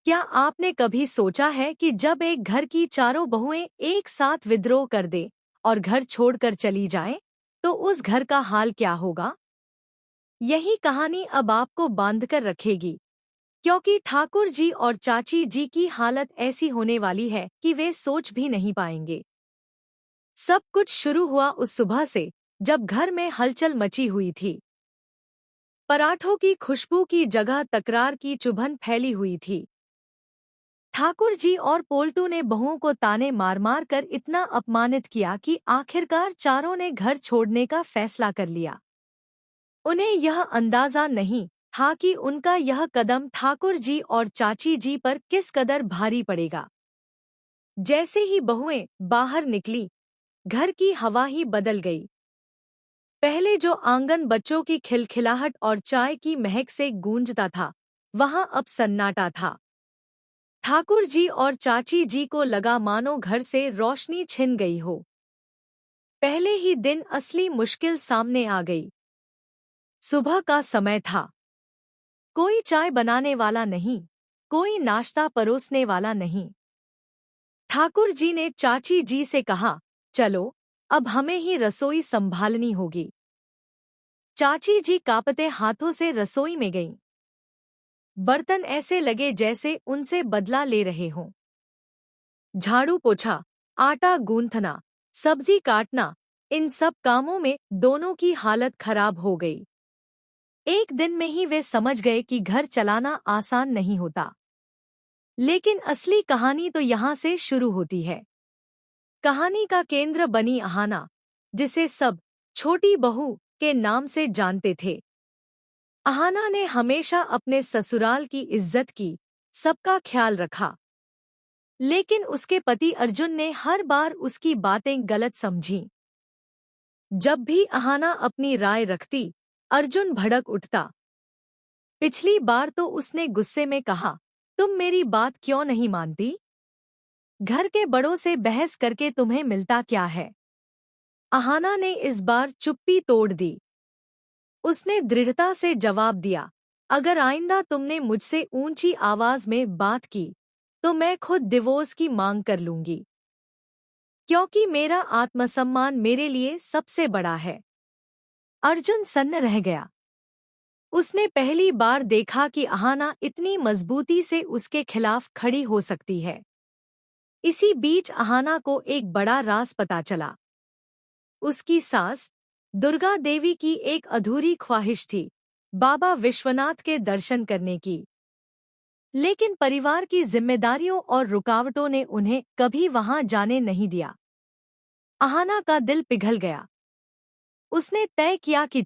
क्या आपने कभी सोचा है कि जब एक घर की चारों बहुएं एक साथ विद्रोह कर दें और घर छोड़कर चली जाएं, तो उस घर का हाल क्या होगा? यही कहानी अब आपको बांधकर रखेगी, क्योंकि ठाकुर जी और चाची जी की हालत ऐसी होने वाली है कि वे सोच भी नहीं पाएंगे। सब कुछ शुरू हुआ उस सुबह से, जब घर में हलचल मची हुई थी। पराठों की खुशबू की जगह तकरार की चुभन फैली हुई थी। ठाकुर जी और पोल्टू ने बहुओं को ताने मार मार कर इतना अपमानित किया कि आखिरकार चारों ने घर छोड़ने का फैसला कर लिया। उन्हें यह अंदाजा नहीं था कि उनका यह कदम ठाकुर जी और चाची जी पर किस कदर भारी पड़ेगा। जैसे ही बहुएं बाहर निकली, घर की हवा ही बदल गई। पहले जो आंगन बच्चों की खिलखिलाहट और चाय की महक से गूंजता था, वहां अब सन्नाटा था। ठाकुर जी और चाची जी को लगा मानो घर से रोशनी छिन गई हो। पहले ही दिन असली मुश्किल सामने आ गई। सुबह का समय था। कोई चाय बनाने वाला नहीं, कोई नाश्ता परोसने वाला नहीं। ठाकुर जी ने चाची जी से कहा, चलो, अब हमें ही रसोई संभालनी होगी। चाची जी कांपते हाथों से रसोई में गईं। बर्तन ऐसे लगे जैसे उनसे बदला ले रहे हों। झाड़ू पोछा, आटा गूंथना, सब्जी काटना, इन सब कामों में दोनों की हालत खराब हो गई। एक दिन में ही वे समझ गए कि घर चलाना आसान नहीं होता। लेकिन असली कहानी तो यहाँ से शुरू होती है। कहानी का केंद्र बनी अहाना, जिसे सब छोटी बहू के नाम से जानते थे। अहाना ने हमेशा अपने ससुराल की इज्जत की, सबका ख्याल रखा। लेकिन उसके पति अर्जुन ने हर बार उसकी बातें गलत समझीं। जब भी अहाना अपनी राय रखती, अर्जुन भड़क उठता। पिछली बार तो उसने गुस्से में कहा, तुम मेरी बात क्यों नहीं मानती? घर के बड़ों से बहस करके तुम्हें मिलता क्या है? अहाना ने इस बार चुप्पी तोड़ दी। उसने दृढ़ता से जवाब दिया, अगर आइंदा तुमने मुझसे ऊंची आवाज में बात की, तो मैं खुद डिवोर्स की मांग कर लूंगी, क्योंकि मेरा आत्मसम्मान मेरे लिए सबसे बड़ा है। अर्जुन सन्न रह गया। उसने पहली बार देखा कि अहाना इतनी मजबूती से उसके खिलाफ खड़ी हो सकती है। इसी बीच अहाना को एक बड़ा राज पता चला। उसकी सास दुर्गा देवी की एक अधूरी ख्वाहिश थी, बाबा विश्वनाथ के दर्शन करने की। लेकिन परिवार की जिम्मेदारियों और रुकावटों ने उन्हें कभी वहां जाने नहीं दिया। अहाना का दिल पिघल गया। उसने तय किया कि